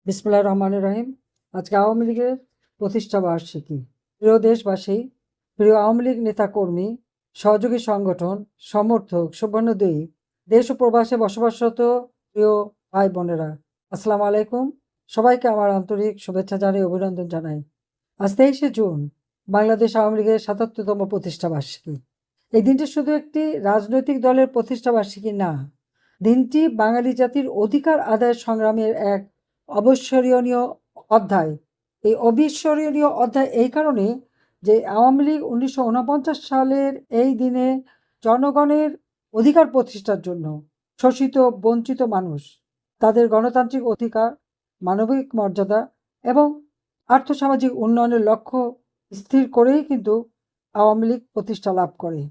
বিসমিল্লাহির রহমানির রহিম। আজকে আওয়ামী লীগের প্রতিষ্ঠা বার্ষিকী। প্রিয় দেশবাসী, প্রিয় আওয়ামী লীগ নেতাকর্মী, সহযোগী সংগঠন, সমর্থক, শুভানুদ্দয়ী, দেশ ও প্রবাসে বসবাসরত প্রিয় ভাই বোনেরা, আসসালামু আলাইকুম। সবাইকে আমার আন্তরিক শুভেচ্ছা জানিয়ে অভিনন্দন জানাই। আজ 23শে জুন বাংলাদেশ আওয়ামী লীগের ৭৭তম প্রতিষ্ঠা বার্ষিকী। এই দিনটি শুধু একটি রাজনৈতিক দলের প্রতিষ্ঠা বার্ষিকী না, দিনটি বাঙালি জাতির অধিকার আদায়ের সংগ্রামের এক অবিস্মরণীয় অধ্যায়। এই অবিস্মরণীয় অধ্যায় এই কারণে যে আওয়ামী লীগ 1949 সালের এই দিনে জনগণের অধিকার প্রতিষ্ঠার জন্য শোষিত বঞ্চিত মানুষ তাদের গণতান্ত্রিক অধিকার, মানবিক মর্যাদা এবং আর্থসামাজিক উন্নয়নের লক্ষ্য স্থির করেই কিন্তু আওয়ামী লীগ প্রতিষ্ঠা লাভ করে।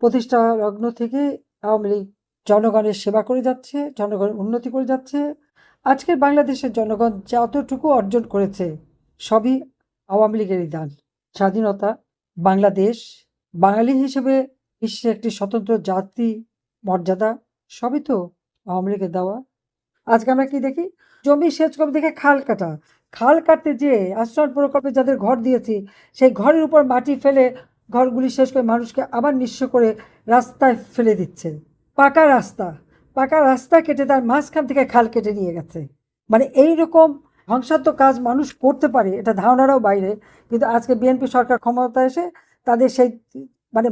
প্রতিষ্ঠা লগ্ন থেকে আওয়ামী লীগ জনগণের সেবা করে যাচ্ছে, জনগণের উন্নতি করে যাচ্ছে। আজকের বাংলাদেশের জনগণ যতটুকু অর্জন করেছে সবই আওয়ামী লীগেরই দান। স্বাধীনতা, বাংলাদেশ, বাঙালি হিসেবে বিশ্বে একটি স্বতন্ত্র জাতি মর্যাদা সবই তো আওয়ামী লীগের দেওয়া। আজকে আমরা কি দেখি? জমি সেচ কবে থেকে খাল কাটতে যেয়ে আশ্রয় প্রকল্পে যাদের ঘর দিয়েছি সেই ঘরের উপর মাটি ফেলে ঘরগুলি শেষ করে মানুষকে আবার নিঃস্ব করে রাস্তায় ফেলে দিচ্ছে। পাকা রাস্তা কেটে তার মাঝখান থেকে খাল কেটে নিয়ে গেছে। মানে এইরকম ধ্বংসাত্মক কাজ মানুষ করতে পারে এটা ধারণারও বাইরে। কিন্তু আজকে বিএনপি সরকার ক্ষমতায় এসে তাদের সেই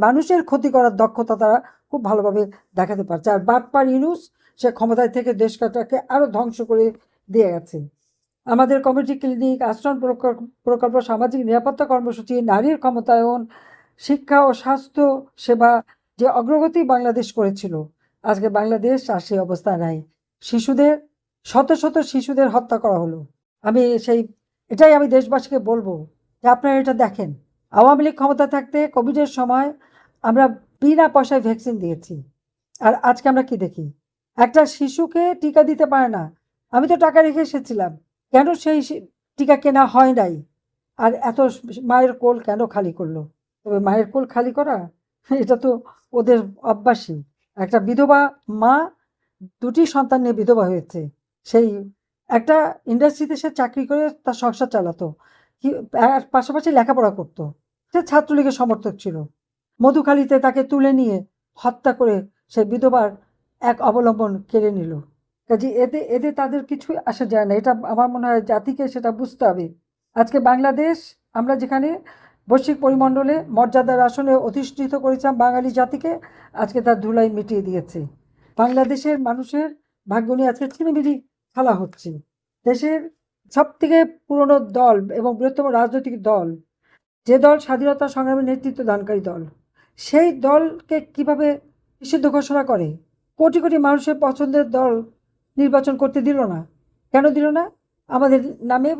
মানুষের ক্ষতি করার দক্ষতা তারা খুব ভালোভাবে দেখাতে পারছে। আর বাটপার ইউনূস সে ক্ষমতায় থেকে দেশটাকে আরও ধ্বংস করে দিয়ে গেছে। আমাদের কমিউনিটি ক্লিনিক, আশ্রয় প্রকল্প, সামাজিক নিরাপত্তা কর্মসূচি, নারীর ক্ষমতায়ন, শিক্ষা ও স্বাস্থ্য সেবা যে অগ্রগতি বাংলাদেশ করেছিল, আজকে বাংলাদেশ আর সেই অবস্থা নাই। শত শত শিশুদের হত্যা করা হলো। এটাই আমি দেশবাসীকে বলবো যে আপনারা এটা দেখেন। আওয়ামী লীগ ক্ষমতা থাকতে কোভিডের সময় আমরা বিনা পয়সায় ভ্যাকসিন দিয়েছি, আর আজকে আমরা কি দেখি? একটা শিশুকে টিকা দিতে পারে না। আমি তো টাকা রেখে এসেছিলাম, কেন সেই টিকা কেনা হয় নাই? আর এত মায়ের কোল কেন খালি করলো? তবে মায়ের কোল খালি করা এটা তো ওদের অভ্যাসই। একটা বিধবা মা 2টি সন্তান নিয়ে বিধবা হয়েছে। সেই একটা ইন্ডাস্ট্রিতে সে চাকরি করে তার সংসার চালাতো, পাশাপাশি লেখাপড়া করতো। সে ছাত্রলীগের সমর্থক ছিল। মধুখালীতে তাকে তুলে নিয়ে হত্যা করে সেই বিধবার এক অবলম্বন কেড়ে নিল। কাজে এতে তাদের কিছু আসা যায় না। এটা আমার মনে হয় জাতিকে সেটা বুঝতে হবে। আজকে বাংলাদেশ আমরা যেখানে বৈশ্বিক পরিমণ্ডলে মর্যাদার আসনে অধিষ্ঠিত করেছিলাম বাঙালি জাতিকে, আজকে তার ধুলাই মিটিয়ে দিয়েছে। বাংলাদেশের মানুষের ভাগ্য নিয়ে আজকে ছিনিমিনি খেলা হচ্ছে। দেশের সবথেকে পুরনো দল এবং বৃহত্তম রাজনৈতিক দল, যে দল স্বাধীনতা সংগ্রামের নেতৃত্ব দানকারী দল, সেই দলকে কিভাবে নিষিদ্ধ ঘোষণা করে? কোটি কোটি মানুষের পছন্দের দল নির্বাচন করতে দিল না। কেন দিল না? আমাদের নামে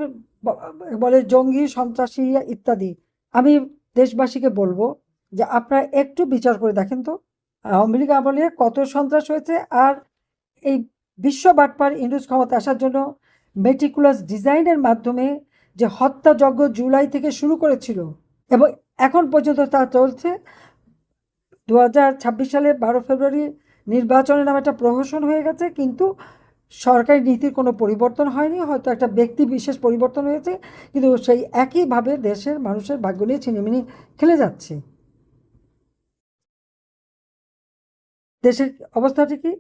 বলে জঙ্গি, সন্ত্রাসী ইত্যাদি। আমি দেশবাসীকে বলবো যে আপনারা একটু বিচার করে দেখেন তো আওয়ামী লীগ আমলে কত সন্ত্রাস হয়েছে। আর এই বিশ্ব বাটপার ইউনূস ক্ষমতা আসার জন্য মেটিকুলাস ডিজাইনের মাধ্যমে যে হত্যাযজ্ঞ জুলাই থেকে শুরু করেছিল এবং এখন পর্যন্ত তা চলছে। 2026 সালের 12 ফেব্রুয়ারি নির্বাচনের নামে একটা প্রহসন হয়ে গেছে, কিন্তু সরকারি নীতির কোনো পরিবর্তন হয়নি। হয়তো একটা ব্যক্তি বিশেষ পরিবর্তন হয়েছে, কিন্তু সেই একইভাবে দেশের মানুষের ভাগ্য নিয়ে ছিনিমিনি খেলে যাচ্ছে। দেশের অবস্থাটি কি?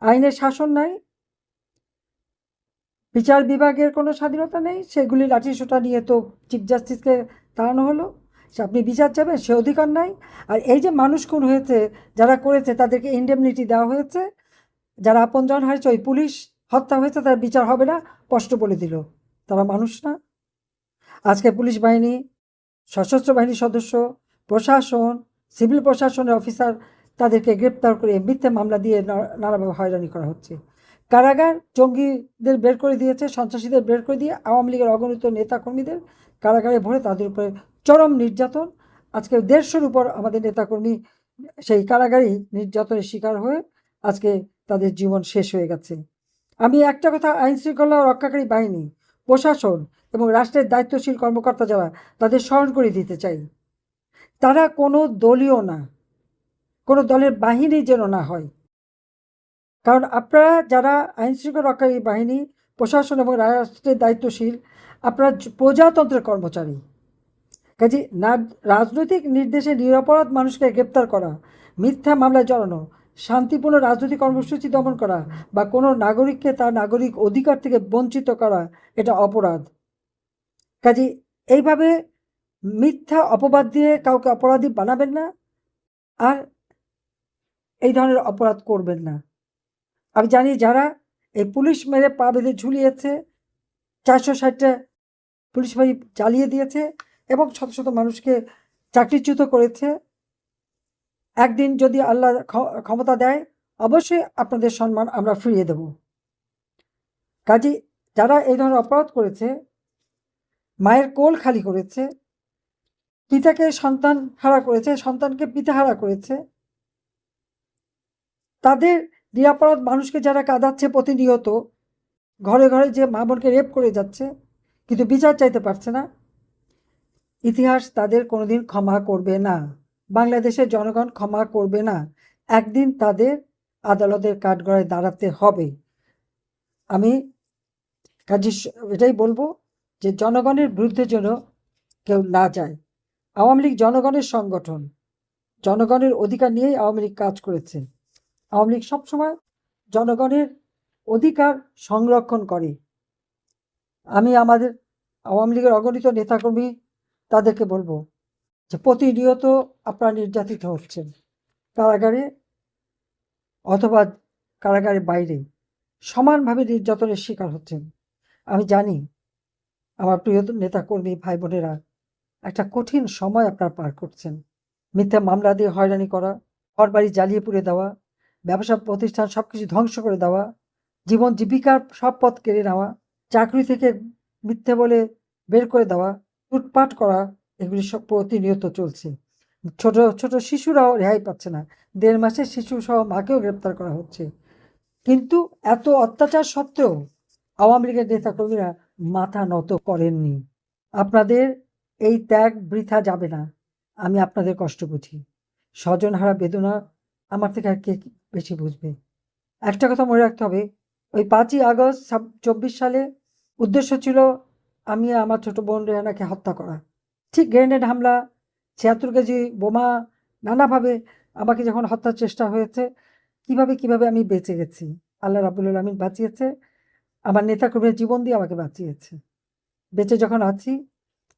আইনের শাসন নাই, বিচার বিভাগের কোনো স্বাধীনতা নেই। সেগুলি লাঠিসোঁটা নিয়ে তো চিফ জাস্টিসকে তাড়ানো হলো। আপনি বিচার চাবেন, সে অধিকার নাই। আর এই যে মানুষ খুন হয়েছে, যারা করেছে তাদেরকে ইন্ডেমনিটি দেওয়া হয়েছে। যারা আপনজন হারিয়েছে, ওই পুলিশ হত্যা হয়েছে, তার বিচার হবে না, স্পষ্ট বলে দিল। তারা মানুষ না? আজকে পুলিশ বাহিনী, সশস্ত্র বাহিনীর সদস্য, প্রশাসন, সিভিল প্রশাসনের অফিসার, তাদেরকে গ্রেপ্তার করে মিথ্যে মামলা দিয়ে নানাভাবে হয়রানি করা হচ্ছে। কারাগার জঙ্গিদের বের করে দিয়েছে, সন্ত্রাসীদের বের করে দিয়ে আওয়ামী লীগের অগণিত নেতাকর্মীদের কারাগারে ভরে তাদের উপরে চরম নির্যাতন। আজকে 150-র উপর আমাদের নেতাকর্মী সেই কারাগারেই নির্যাতনের শিকার হয়ে আজকে তাদের জীবন শেষ হয়ে গেছে। আমি একটা কথা আইন শৃঙ্খলা রক্ষাকারী বাহিনী, প্রশাসন এবং রাষ্ট্রের দায়িত্বশীল কর্মকর্তা যারা, তাদের স্মরণ করে দিতে চাই, তারা কোনো দলীয় না, কোনো দলের বাহিনী যেন না হয়। কারণ আপনারা যারা আইন শৃঙ্খলা রক্ষাকারী বাহিনী, প্রশাসন এবং রাষ্ট্রের দায়িত্বশীল, আপনারা প্রজাতন্ত্রের কর্মচারী। কাজে রাজনৈতিক নির্দেশে নিরপরাধ মানুষকে গ্রেপ্তার করা, মিথ্যা মামলায় জড়ানো, শান্তিপূর্ণ রাজনৈতিক কর্মসূচি দমন করা বা কোনো নাগরিককে তার নাগরিক অধিকার থেকে বঞ্চিত করা এটা অপরাধ। কাজে এইভাবে মিথ্যা অপবাদ দিয়ে কাউকে অপরাধী বানাবেন না, আর এই ধরনের অপরাধ করবেন না। আমি জানি যারা এই পুলিশ মেরে পা বেঁধে ঝুলিয়েছে, 460টা পুলিশ বাড়ি জ্বালিয়ে দিয়েছে এবং শত শত মানুষকে চাকরিচ্যুত করেছে, একদিন যদি আল্লাহ ক্ষমতা দেয় অবশ্যই আপনাদের সম্মান আমরা ফিরিয়ে দেব। কাজে যারা এই ধরনের অপরাধ করেছে, মায়ের কোল খালি করেছে, পিতাকে সন্তান হারা করেছে, সন্তানকে পিতা হারা করেছে, তাদের নিরাপরাধ মানুষকে যারা কাঁদাচ্ছে প্রতিনিয়ত, ঘরে ঘরে যে মা বোনকে রেপ করে যাচ্ছে কিন্তু বিচার চাইতে পারছে না, ইতিহাস তাদের কোনোদিন ক্ষমা করবে না। বাংলাদেশের জনগণ ক্ষমা করবে না। একদিন তাদের আদালতের কাঠগড়ায় দাঁড়াতে হবে। আমি কাজে এটাই বলবো যে জনগণের বিরুদ্ধে যেন কেউ না যায়। আওয়ামী লীগ জনগণের সংগঠন, জনগণের অধিকার নিয়েই আওয়ামী লীগ কাজ করেছে। আওয়ামী লীগ সবসময় জনগণের অধিকার সংরক্ষণ করে। আমি আমাদের আওয়ামী লীগের অগণিত নেতাকর্মী তাদেরকে বলবো যে প্রতিনিয়ত আপনারা নির্যাতিত হচ্ছেন, কারাগারে অথবা কারাগারের বাইরে সমানভাবে নির্যাতনের শিকার হচ্ছেন। আমি জানি আমার প্রিয় নেতাকর্মী ভাই বোনেরা একটা কঠিন সময় আপনারা পার করছেন। মিথ্যা মামলা দিয়ে হয়রানি করা, ঘরবাড়ি জ্বালিয়ে পুড়ে দেওয়া, ব্যবসা প্রতিষ্ঠান সব কিছু ধ্বংস করে দেওয়া, জীবন জীবিকার সব পথ কেড়ে নেওয়া, চাকরি থেকে মিথ্যে বলে বের করে দেওয়া, লুটপাট করা, এগুলি সব প্রতিনিয়ত চলছে। ছোট ছোট শিশুরাও রেহাই পাচ্ছে না। 1.5 মাসের শিশু সহ মাকেও গ্রেপ্তার করা হচ্ছে। কিন্তু এত অত্যাচার সত্ত্বেও আওয়ামী লীগের নেতাকর্মীরা মাথা নত করেননি। আপনাদের এই ত্যাগ বৃথা যাবে না। আমি আপনাদের কষ্ট বুঝি। স্বজনহারা বেদনা আমার থেকে আর কে বেশি বুঝবে। একটা কথা মনে রাখতে হবে, ওই 5ই আগস্ট 24 সালে উদ্দেশ্য ছিল আমি আমার ছোট বোন রেহানাকে হত্যা করা। ঠিক গ্রেনেড হামলা, 76 কেজি বোমা, নানাভাবে আমাকে যখন হত্যার চেষ্টা হয়েছে, কিভাবে আমি বেঁচে গেছি। আল্লাহ রাব্বুল আলামিন বাঁচিয়েছে, আমার নেতাকর্মীর জীবন দিয়ে আমাকে বাঁচিয়েছে। বেঁচে যখন আছি,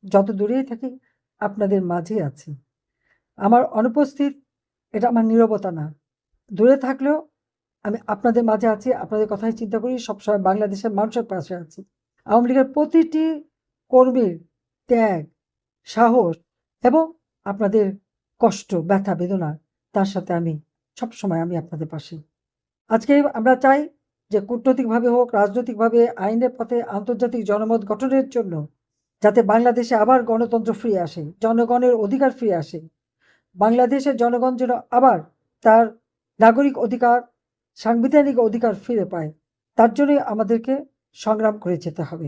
যত দূরেই থাকি আপনাদের মাঝেই আছি। আমার অনুপস্থিত এটা আমার নীরবতা না। দূরে থাকলেও আমি আপনাদের মাঝে আছি, আপনাদের কথাই চিন্তা করি, সবসময় বাংলাদেশের মানুষের পাশে আছি। আওয়ামী লীগের প্রতিটি কর্মীর ত্যাগ, সাহস এবং আপনাদের কষ্ট, ব্যথা, বেদনা, তার সাথে আমি সবসময় আমি আপনাদের পাশে। আজকে আমরা চাই যে কূটনৈতিকভাবে হোক, রাজনৈতিকভাবে, আইনের পথে আন্তর্জাতিক জনমত গঠনের জন্য যাতে বাংলাদেশে আবার গণতন্ত্র ফিরে আসে, জনগণের অধিকার ফিরে আসে, বাংলাদেশের জনগণ যেন আবার তার নাগরিক অধিকার, সাংবিধানিক অধিকার ফিরে পায়, তার জন্যই আমাদেরকে সংগ্রাম করে যেতে হবে।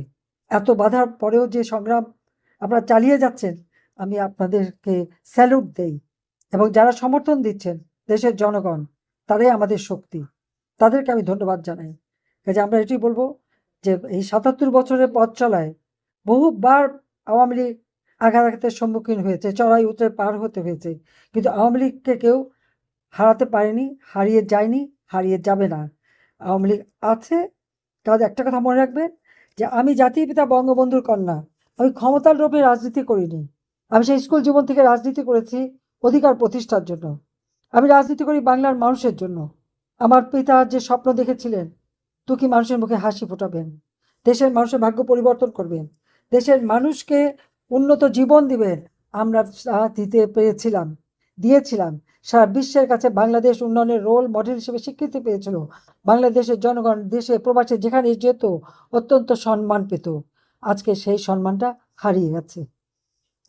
এত বাধার পরেও যে সংগ্রাম আপনারা চালিয়ে যাচ্ছেন, আমি আপনাদেরকে স্যালুট দেই। এবং যারা সমর্থন দিচ্ছেন, দেশের জনগণ, তারাই আমাদের শক্তি। তাদেরকে আমি ধন্যবাদ জানাই। কাজে আমরা এটাই বলবো যে এই 77 বছরের পথ চলায় বহুবার আওয়ামী লীগ আঘাতের সম্মুখীন হয়েছে, চড়াই উতরে পার হতে হয়েছে, কিন্তু আওয়ামী লীগকে কেউ হারাতে পারেনি, হারিয়ে যায়নি, হারিয়ে যাবে না। আওয়ামী লীগ আছে। কাজে একটা কথা মনে রাখবেন যে আমি জাতির পিতা বঙ্গবন্ধুর কন্যা। আমি ক্ষমতার লোভে রাজনীতি করিনি। আমি সেই স্কুল জীবন থেকে রাজনীতি করেছি অধিকার প্রতিষ্ঠার জন্য। আমি রাজনীতি করি বাংলার মানুষের জন্য। আমার পিতা যে স্বপ্ন দেখেছিলেন, দুঃখী মানুষের মুখে হাসি ফোটাবেন, দেশের মানুষের ভাগ্য পরিবর্তন করবেন, দেশের মানুষকে উন্নত জীবন দিবেন, আমরা দিতে পেরেছিলাম, দিয়েছিলাম। সারা বিশ্বের কাছে বাংলাদেশ উন্নয়নের রোল মডেল হিসেবে স্বীকৃতি পেয়েছিল। বাংলাদেশের জনগণ দেশে প্রবাসে যেখানে যেত অত্যন্ত সম্মান পেত। আজকে সেই সম্মানটা হারিয়ে গেছে।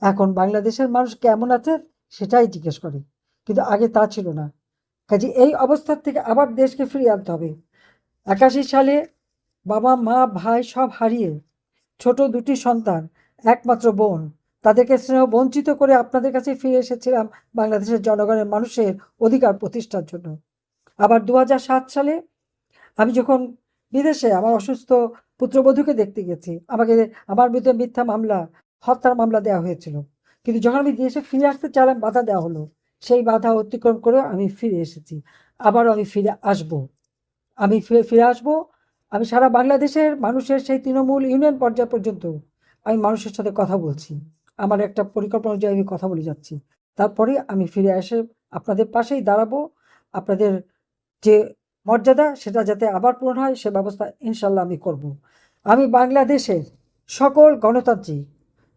এখন বাংলাদেশের মানুষ কেমন আছে সেটাই জিজ্ঞেস করে, কিন্তু আগে তা ছিল না। কাজে এই অবস্থার থেকে আবার দেশকে ফিরিয়ে আনতে হবে। 81 সালে বাবা মা ভাই সব হারিয়ে ছোট 2টি সন্তান, একমাত্র বোন, তাদেরকে স্নেহ বঞ্চিত করে আপনাদের কাছে ফিরে এসেছিলাম বাংলাদেশের জনগণের মানুষের অধিকার প্রতিষ্ঠার জন্য। আবার 2007 সালে আমি যখন বিদেশে আমার অসুস্থ পুত্রবধূকে দেখতে গেছি, আমাকে আমার বিরুদ্ধে মিথ্যা মামলা, হত্যার মামলা দেওয়া হয়েছিল, কিন্তু যখন আমি দেশে ফিরে আসতে চাইলাম বাধা দেওয়া হলো। সেই বাধা অতিক্রম করে আমি ফিরে এসেছি, আবারও আমি ফিরে আসব। আমি ফিরে আসব। আমি সারা বাংলাদেশের মানুষের সেই তৃণমূল ইউনিয়ন পর্যায় পর্যন্ত আমি মানুষের সাথে কথা বলছি। আমার একটা পরিকল্পনা অনুযায়ী আমি কথা বলে যাচ্ছি। তারপরে আমি ফিরে এসে আপনাদের পাশেই দাঁড়াবো। আপনাদের যে মর্যাদা সেটা যাতে আবার পূরণ হয় সে ব্যবস্থা ইনশাল্লাহ আমি করব। আমি বাংলাদেশের সকল গণতান্ত্রিক,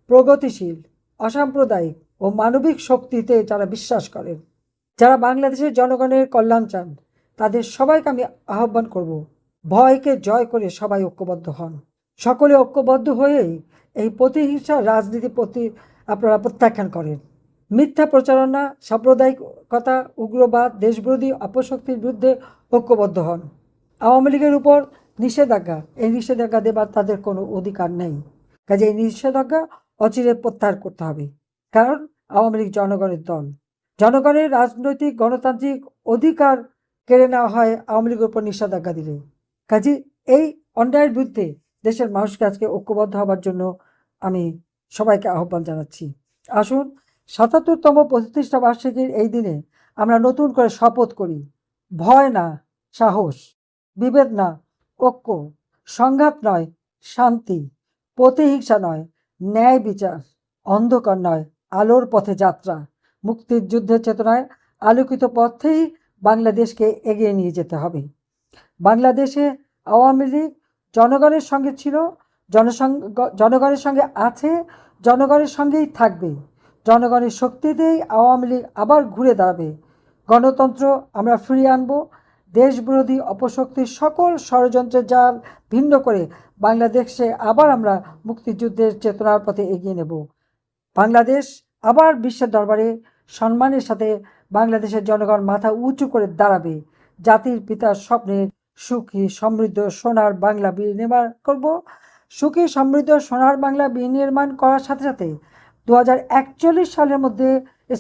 প্রগতিশীল, অসাম্প্রদায়িক ও মানবিক শক্তিতে যারা বিশ্বাস করেন, যারা বাংলাদেশের জনগণের কল্যাণ চান, তাদের সবাইকে আমি আহ্বান করব, ভয়কে জয় করে সবাই ঐক্যবদ্ধ হন। সকলে ঐক্যবদ্ধ হয়েই এই প্রতিহিংসার রাজনীতি আপনারা প্রত্যাখ্যান করেন। মিথ্যা প্রচারণা, সাম্প্রদায়িকতা, উগ্রবাদ, দেশবিরোধী অপশক্তির বিরুদ্ধে ঐক্যবদ্ধ হন। আওয়ামী লীগের উপর নিষেধাজ্ঞা, এই নিষেধাজ্ঞা দেবার তাদের কোনো অধিকার নেই। কাজে এই নিষেধাজ্ঞা অচিরে প্রত্যাহার করতে হবে, কারণ আওয়ামী লীগ জনগণের দল। জনগণের রাজনৈতিক গণতান্ত্রিক অধিকার কেড়ে নেওয়া হয় আওয়ামী লীগের উপর নিষেধাজ্ঞা দিলে। কাজে এই অন্যায়ের বিরুদ্ধে দেশের মানুষকে আজকে ঐক্যবদ্ধ হবার জন্য আমি সবাইকে আহ্বান জানাচ্ছি। আসুন ৭৭তম প্রতিষ্ঠা বার্ষিকীর এই দিনে আমরা নতুন করে শপথ করি, ভয় না সাহস, বিভেদ না ঐক্য, সংঘাত নয় শান্তি, প্রতিহিংসা নয় ন্যায় বিচার, অন্ধকার নয় আলোর পথে যাত্রা, মুক্তির যুদ্ধের চেতনায় আলোকিত পথেই বাংলাদেশকে এগিয়ে নিয়ে যেতে হবে। বাংলাদেশে আওয়ামী লীগ জনগণের সঙ্গে ছিল, জনগণের সঙ্গে আছে, জনগণের সঙ্গেই থাকবে। জনগণের শক্তিতেই আওয়ামী লীগ আবার ঘুরে দাঁড়াবে। গণতন্ত্র আমরা ফিরিয়ে আনব। দেশবিরোধী অপশক্তির সকল ষড়যন্ত্রের জাল ভিন্ন করে বাংলাদেশে আবার আমরা মুক্তিযুদ্ধের চেতনার পথে এগিয়ে নেব। বাংলাদেশ আবার বিশ্বের দরবারে সম্মানের সাথে বাংলাদেশের জনগণ মাথা উঁচু করে দাঁড়াবে। জাতির পিতার স্বপ্নের সুখী সমৃদ্ধ সোনার বাংলা বিনির্মাণ করব। সুখী সমৃদ্ধ সোনার বাংলা বিনির্মাণ করার সাথে সাথে 2041 সালের মধ্যে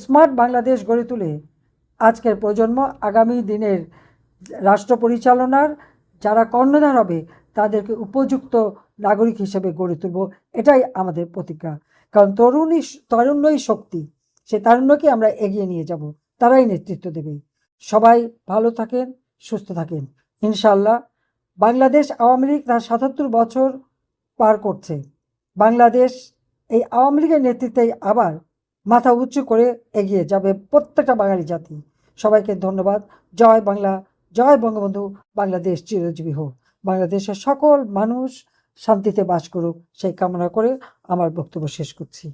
স্মার্ট বাংলাদেশ গড়ে তুলে আজকের প্রজন্ম আগামী দিনের রাষ্ট্র পরিচালনার যারা কর্ণধার হবে তাদেরকে উপযুক্ত নাগরিক হিসেবে গড়ে তুলব। এটাই আমাদের প্রতিজ্ঞা, কারণ তারুণ্যই শক্তি। সেই তারুণ্যকে আমরা এগিয়ে নিয়ে যাব, তারাই নেতৃত্ব দেবে। সবাই ভালো থাকেন, সুস্থ থাকেন। ইনশাল্লাহ বাংলাদেশ আওয়ামী লীগ তার ৭৭ বছর পার করছে। বাংলাদেশ এই আওয়ামী লীগের নেতৃত্বেই আবার মাথা উঁচু করে এগিয়ে যাবে প্রত্যেকটা বাঙালি জাতি। সবাইকে ধন্যবাদ। জয় বাংলা, জয় বঙ্গবন্ধু। বাংলাদেশ চিরজীবী হোক। বাংলাদেশের সকল মানুষ শান্তিতে বাস করুক সেই কামনা করে আমার বক্তব্য শেষ করছি।